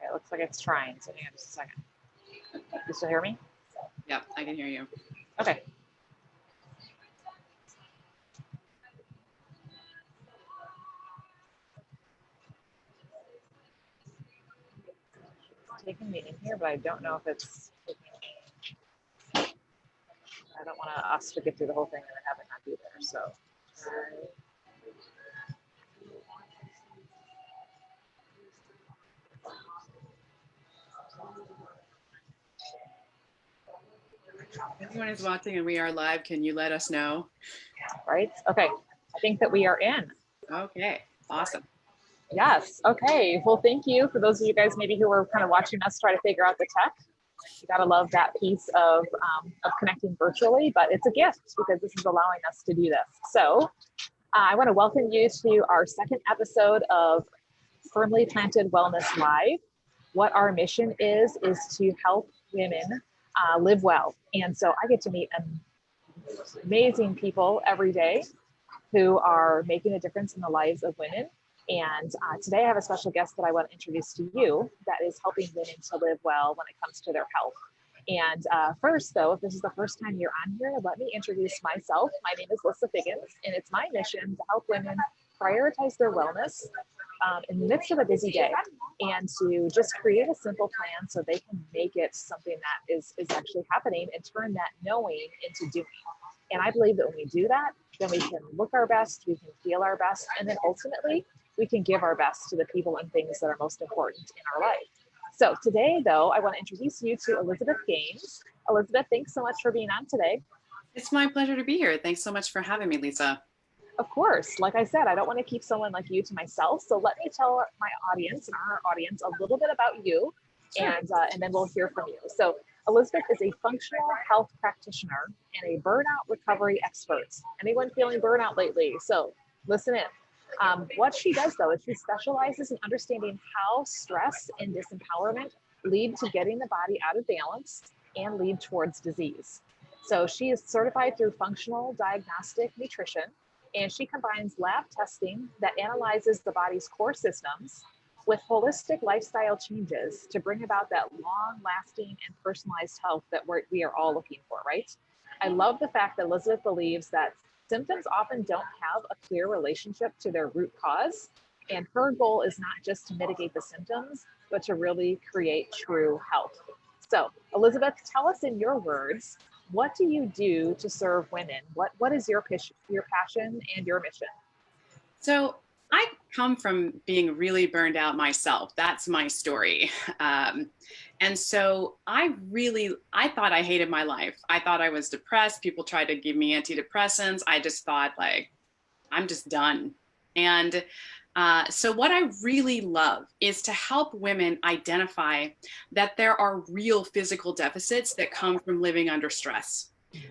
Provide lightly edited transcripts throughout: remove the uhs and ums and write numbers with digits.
It looks like it's trying, so hang on just a second. You still hear me? Yep, I can hear you. Okay. It's taking me in here, but I don't know if it's taking me. I don't want us to get through the whole thing and then have it not be there, so. If anyone is watching and we are live, can you let us know? Right? Okay. I think that we are in. Okay, awesome. Yes. Okay. Well, thank you for those of you guys maybe who are kind of watching us try to figure out the tech. You gotta love that piece of connecting virtually, but it's a gift because this is allowing us to do this. So I want to welcome you to our second episode of Firmly Planted Wellness Live. What our mission is to help women live well. And so I get to meet amazing people every day who are making a difference in the lives of women. And today I have a special guest that I want to introduce to you that is helping women to live well when it comes to their health. And first, though, if this is the first time you're on here, let me introduce myself. My name is Lissa Figgins, and it's my mission to help women prioritize their wellness in the midst of a busy day and to just create a simple plan so they can make it something that is actually happening and turn that knowing into doing. And I believe that when we do that, then we can look our best, we can feel our best, and then ultimately we can give our best to the people and things that are most important in our life. So today, though, I want to introduce you to Elizabeth Gaines. Elizabeth, thanks so much for being on today. It's my pleasure to be here. Thanks so much for having me, Lisa. Of course. Like I said, I don't want to keep someone like you to myself. So let me tell my audience and our audience a little bit about you, sure. And then we'll hear from you. So Elizabeth is a functional health practitioner and a burnout recovery expert. Anyone feeling burnout lately? So listen in. What she does, though, is she specializes in understanding how stress and disempowerment lead to getting the body out of balance and lead towards disease. So she is certified through functional diagnostic nutrition, and she combines lab testing that analyzes the body's core systems with holistic lifestyle changes to bring about that long-lasting and personalized health that we are all looking for, right? I love the fact that Elizabeth believes that symptoms often don't have a clear relationship to their root cause, and her goal is not just to mitigate the symptoms, but to really create true health. So, Elizabeth, tell us in your words, what do you do to serve women? What is your passion and your mission? So I come from being really burned out myself. That's my story. And so I thought I hated my life. I thought I was depressed. People tried to give me antidepressants. I just thought, like, I'm just done. And so what I really love is to help women identify that there are real physical deficits that come from living under stress.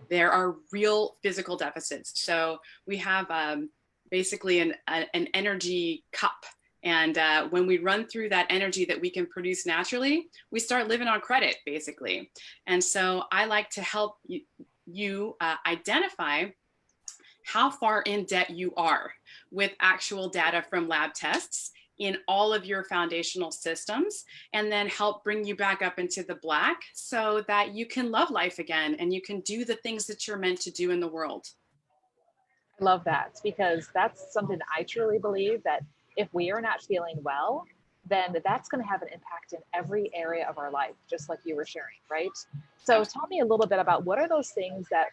There are real physical deficits. So we have basically an energy cup. And when we run through that energy that we can produce naturally, we start living on credit, basically. And so I like to help you identify how far in debt you are with actual data from lab tests in all of your foundational systems, and then help bring you back up into the black so that you can love life again and you can do the things that you're meant to do in the world. I love that, because that's something that I truly believe, that if we are not feeling well, then that's going to have an impact in every area of our life, just like you were sharing, right? So tell me a little bit about what are those things that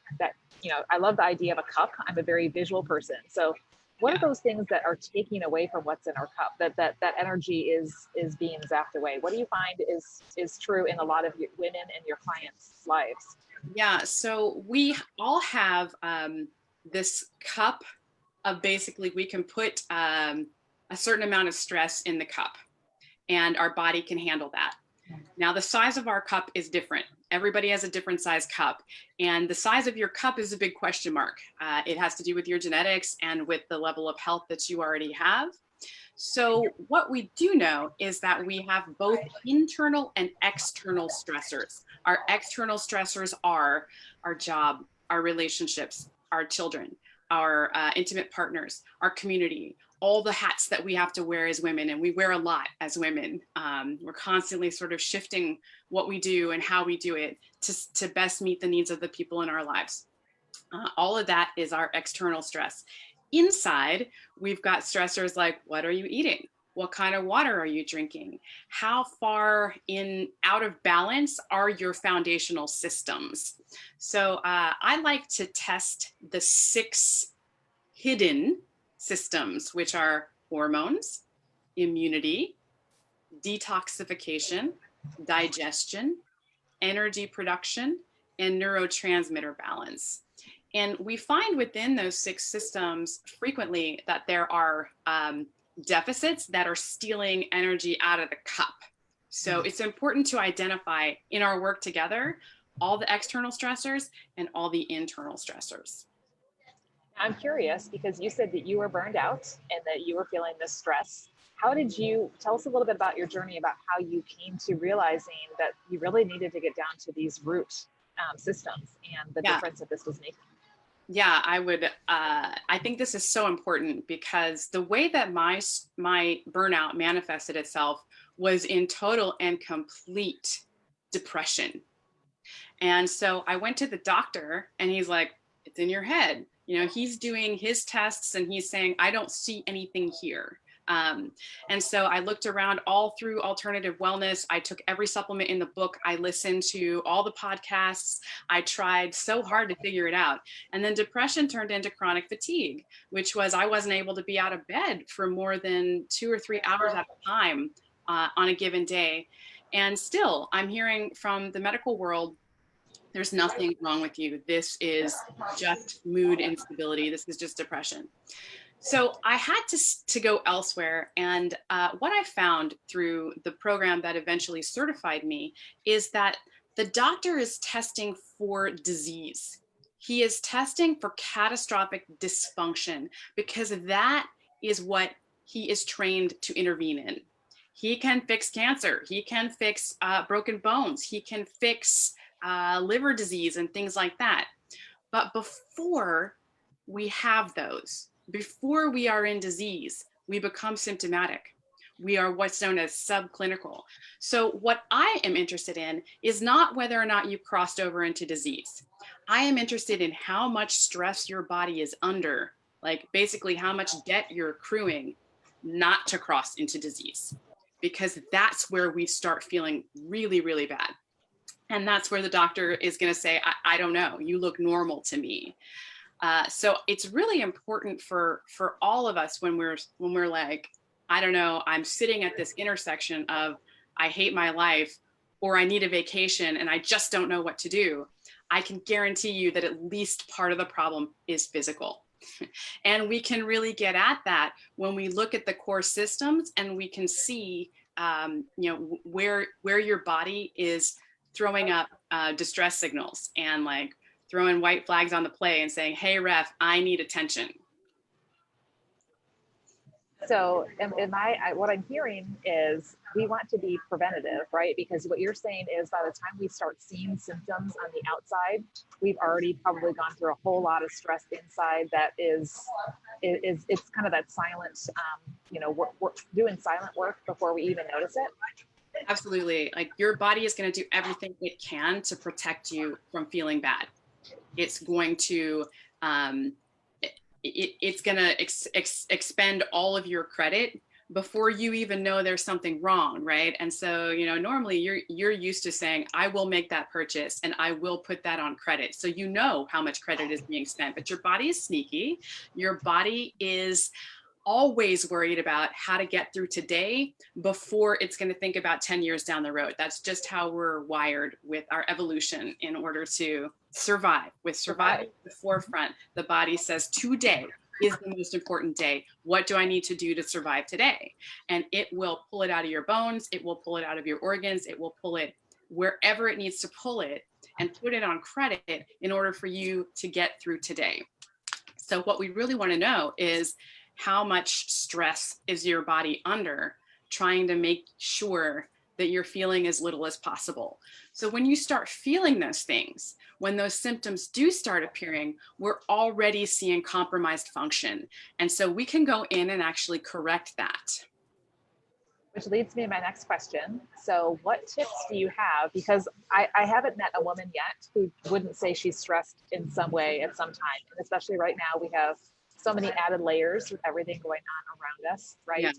I love the idea of a cup. I'm a very visual person. So what are those things that are taking away from what's in our cup, that energy is being zapped away? What do you find is true in a lot of women and your clients' lives? Yeah, so we all have this cup of, basically, we can put a certain amount of stress in the cup and our body can handle that. Now, the size of our cup is different. Everybody has a different size cup, and the size of your cup is a big question mark. It has to do with your genetics and with the level of health that you already have. So what we do know is that we have both internal and external stressors. Our external stressors are our job, our relationships, our children. our intimate partners, our community, all the hats that we have to wear as women, and we wear a lot as women. We're constantly sort of shifting what we do and how we do it to best meet the needs of the people in our lives. All of that is our external stress. Inside, we've got stressors like, what are you eating? What kind of water are you drinking? How far out of balance are your foundational systems? So I like to test the 6 hidden systems, which are hormones, immunity, detoxification, digestion, energy production, and neurotransmitter balance. And we find within those 6 systems frequently that there are deficits that are stealing energy out of the cup. So it's important to identify in our work together all the external stressors and all the internal stressors. I'm curious because you said that you were burned out and that you were feeling this stress. How did you tell us a little bit about your journey, about how you came to realizing that you really needed to get down to these root systems and the difference that this was making? Yeah, I think this is so important because the way that my burnout manifested itself was in total and complete depression. And so I went to the doctor and he's like, it's in your head. You know, he's doing his tests and he's saying, I don't see anything here. And so I looked around all through alternative wellness. I took every supplement in the book. I listened to all the podcasts. I tried so hard to figure it out. And then depression turned into chronic fatigue, which was I wasn't able to be out of bed for more than 2 or 3 hours at a time on a given day. And still, I'm hearing from the medical world, there's nothing wrong with you. This is just mood instability. This is just depression. So I had to go elsewhere. And what I found through the program that eventually certified me is that the doctor is testing for disease. He is testing for catastrophic dysfunction because that is what he is trained to intervene in. He can fix cancer. He can fix broken bones. He can fix liver disease and things like that. But before we have those, before we are in disease, we become symptomatic. We are what's known as subclinical. So what I am interested in is not whether or not you crossed over into disease. I am interested in how much stress your body is under, like basically how much debt you're accruing not to cross into disease, because that's where we start feeling really, really bad. And that's where the doctor is going to say, I don't know, you look normal to me. So it's really important for all of us when we're like, I don't know, I'm sitting at this intersection of I hate my life or I need a vacation and I just don't know what to do. I can guarantee you that at least part of the problem is physical. And we can really get at that when we look at the core systems and we can see, where your body is throwing up distress signals and like throwing white flags on the play and saying, hey, ref, I need attention. So what I'm hearing is we want to be preventative, right? Because what you're saying is by the time we start seeing symptoms on the outside, we've already probably gone through a whole lot of stress inside that it's kind of that silent, we're doing silent work before we even notice it. Absolutely. Like your body is going to do everything it can to protect you from feeling bad. It's going to, it's going to expend all of your credit before you even know there's something wrong, right? And so, normally you're used to saying, I will make that purchase and I will put that on credit. So you know how much credit is being spent, but your body is sneaky. Your body is always worried about how to get through today before it's going to think about 10 years down the road. That's just how we're wired with our evolution in order to survive. With survival at the forefront, the body says today is the most important day. What do I need to do to survive today? And it will pull it out of your bones. It will pull it out of your organs. It will pull it wherever it needs to pull it and put it on credit in order for you to get through today. So what we really want to know is how much stress is your body under, trying to make sure that you're feeling as little as possible. So when you start feeling those things, when those symptoms do start appearing, we're already seeing compromised function. And so we can go in and actually correct that. Which leads me to my next question. So, what tips do you have? Because I haven't met a woman yet who wouldn't say she's stressed in some way at some time. And especially right now, we have so many added layers with everything going on around us, right? Yeah. And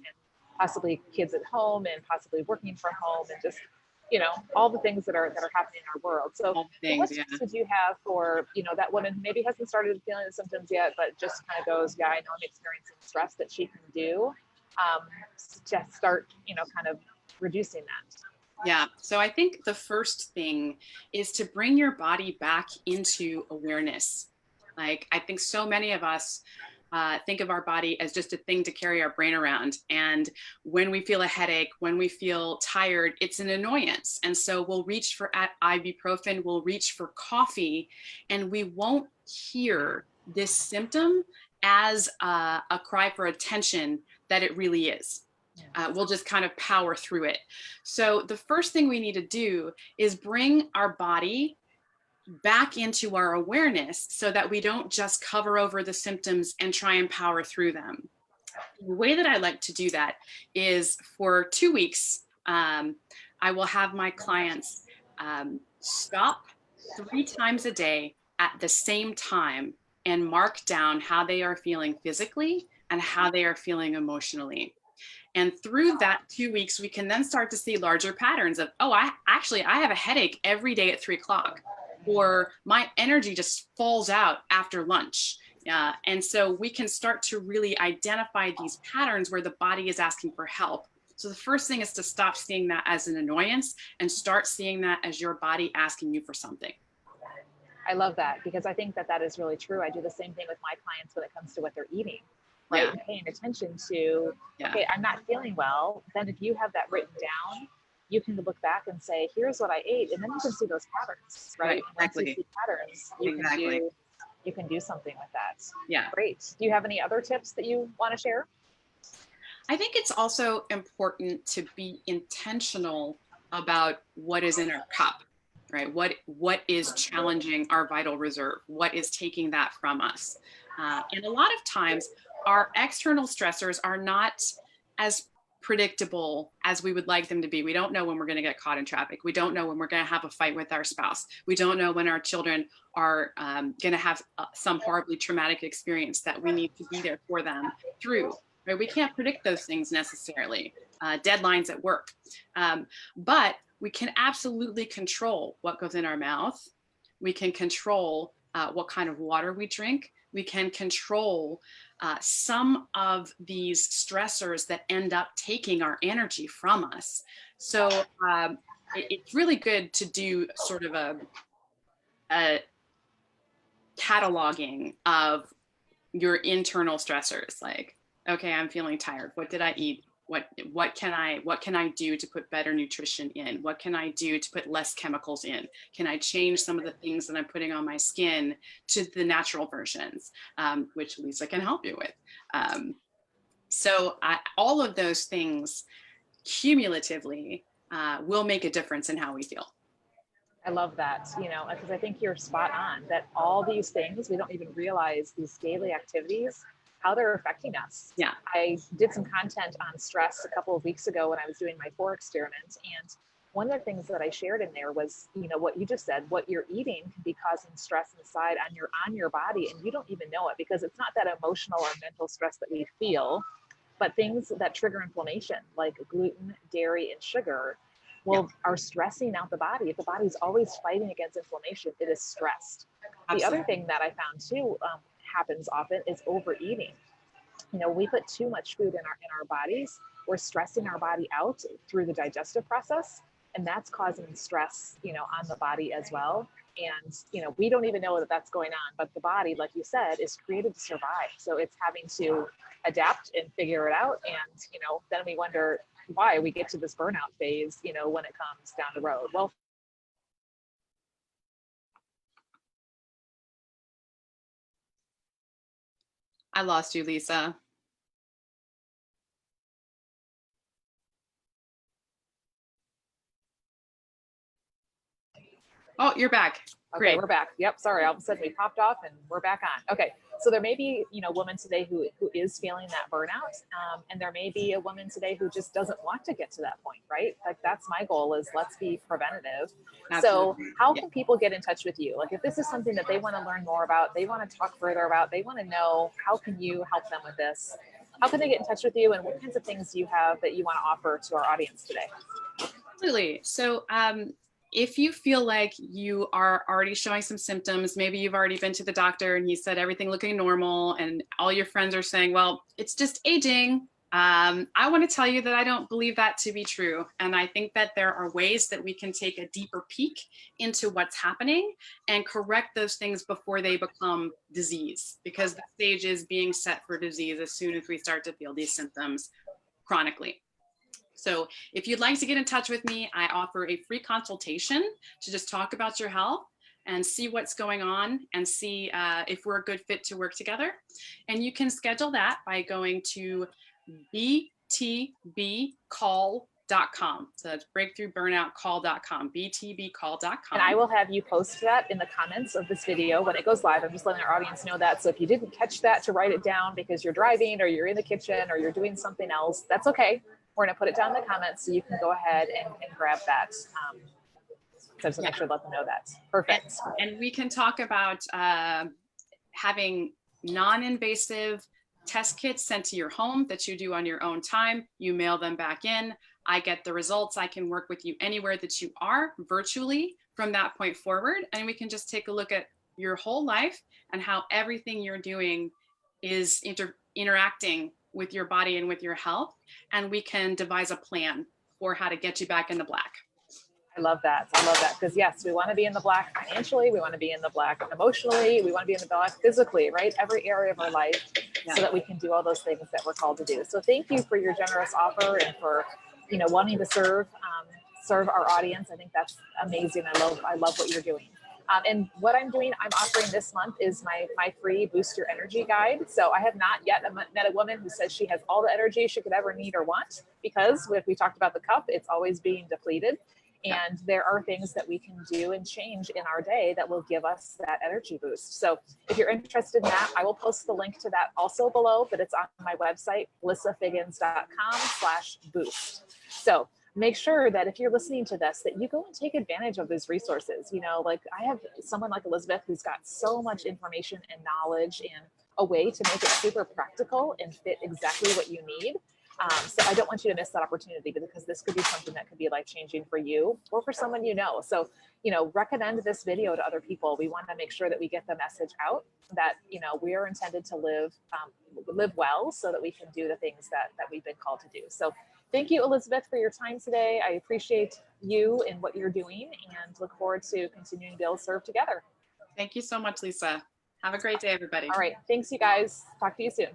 possibly kids at home and possibly working from home and just, all the things that are happening in our world. So, All the what things, tips yeah. would you have for, that woman who maybe hasn't started feeling the symptoms yet, but just kind of goes, yeah, I know I'm experiencing stress, that she can do just start, kind of reducing that? Yeah. So I think the first thing is to bring your body back into awareness. Like, I think so many of us think of our body as just a thing to carry our brain around. And when we feel a headache, when we feel tired, it's an annoyance. And so we'll reach for ibuprofen, we'll reach for coffee, and we won't hear this symptom as a cry for attention that it really is. We'll just kind of power through it. So the first thing we need to do is bring our body back into our awareness so that we don't just cover over the symptoms and try and power through them. The way that I like to do that is for 2 weeks, I will have my clients stop 3 times a day at the same time and mark down how they are feeling physically and how they are feeling emotionally. And through that 2 weeks, we can then start to see larger patterns of, oh, I have a headache every day at 3 o'clock, or my energy just falls out after lunch. And so we can start to really identify these patterns where the body is asking for help. So the first thing is to stop seeing that as an annoyance and start seeing that as your body asking you for something. I love that, because I think that is really true. I do the same thing with my clients when it comes to what they're eating. Right. Yeah. And paying attention to, okay, I'm not feeling well. Then if you have that written down, you can look back and say, here's what I ate. And then you can see those patterns, right? Exactly. Once you see patterns, you can do something with that. Yeah. Great. Do you have any other tips that you want to share? I think it's also important to be intentional about what is in our cup, right? What is challenging our vital reserve? What is taking that from us? And a lot of times, our external stressors are not as predictable as we would like them to be. We don't know when we're going to get caught in traffic. We don't know when we're going to have a fight with our spouse. We don't know when our children are going to have some horribly traumatic experience that we need to be there for them through. Right? We can't predict those things necessarily. Deadlines at work. But we can absolutely control what goes in our mouth. We can control what kind of water we drink. We can control some of these stressors that end up taking our energy from us. So it's really good to do sort of a cataloging of your internal stressors. Like, okay, I'm feeling tired. What did I eat? What can I do to put better nutrition in? What can I do to put less chemicals in? Can I change some of the things that I'm putting on my skin to the natural versions, which Lisa can help you with. So all of those things cumulatively will make a difference in how we feel. I love that, because I think you're spot on that all these things, we don't even realize these daily activities, how they're affecting us. Yeah. I did some content on stress a couple of weeks ago when I was doing my 4 experiment. And one of the things that I shared in there was, what you just said, what you're eating can be causing stress inside on your body. And you don't even know it, because it's not that emotional or mental stress that we feel, but things that trigger inflammation like gluten, dairy, and sugar are stressing out the body. If the body's always fighting against inflammation, it is stressed. Absolutely. The other thing that I found too happens often is overeating. We put too much food in our bodies. We're stressing our body out through the digestive process, and that's causing stress, on the body as well. And, we don't even know that that's going on, but the body, like you said, is created to survive. So it's having to adapt and figure it out. And, then we wonder why we get to this burnout phase, when it comes down the road. Well, I lost you, Lisa. Oh, you're back. Okay, Great. we're back. Yep, sorry, all of a sudden we popped off and we're back on. Okay, so there may be, a woman today who is feeling that burnout, and there may be a woman today who just doesn't want to get to that point, right? Like that's my goal is let's be preventative. So Absolutely. how Yeah. can people get in touch with you? Like if this is something that they want to learn more about, they want to talk further about, they want to know how can you help them with this? How can they get in touch with you, and what kinds of things do you have that you want to offer to our audience today? Absolutely. So, if you feel like you are already showing some symptoms, maybe you've already been to the doctor and he said everything looking normal, and all your friends are saying, well, it's just aging. I want to tell you that I don't believe that to be true. And I think that there are ways that we can take a deeper peek into what's happening and correct those things before they become disease, because the stage is being set for disease as soon as we start to feel these symptoms chronically. So if you'd like to get in touch with me, I offer a free consultation to just talk about your health and see what's going on and see if we're a good fit to work together. And you can schedule that by going to btbcall.com. So that's breakthroughburnoutcall.com, btbcall.com. And I will have you post that in the comments of this video when it goes live. I'm just letting our audience know that. So if you didn't catch that, to write it down because you're driving or you're in the kitchen or you're doing something else, that's okay. We're going to put it down in the comments so you can go ahead and grab that. So just make sure to let them know that. Perfect. And we can talk about having non-invasive test kits sent to your home that you do on your own time. You mail them back in. I get the results. I can work with you anywhere that you are virtually from that point forward. And we can just take a look at your whole life and how everything you're doing is interacting with your body and with your health. And we can devise a plan for how to get you back in the black. I love that. I love that. Because yes, we want to be in the black financially. We want to be in the black emotionally. We want to be in the black physically, right? Every area of our life, so that we can do all those things that we're called to do. So thank you for your generous offer and for, wanting to serve our audience. I think that's amazing. I love what you're doing. And what I'm doing, I'm offering this month is my free Boost Your Energy guide. So I have not yet met a woman who says she has all the energy she could ever need or want, because if we talked about the cup, it's always being depleted. And there are things that we can do and change in our day that will give us that energy boost. So if you're interested in that, I will post the link to that also below, but it's on my website, lissafiggins.com/boost. So make sure that if you're listening to this, that you go and take advantage of these resources. Like I have someone like Elizabeth who's got so much information and knowledge and a way to make it super practical and fit exactly what you need. So I don't want you to miss that opportunity, because this could be something that could be life-changing for you or for someone you know. So, recommend this video to other people. We want to make sure that we get the message out that, we are intended to live well so that we can do the things that we've been called to do. So thank you, Elizabeth, for your time today. I appreciate you and what you're doing and look forward to continuing to be able to serve together. Thank you so much, Lisa. Have a great day, everybody. All right. Thanks, you guys. Talk to you soon.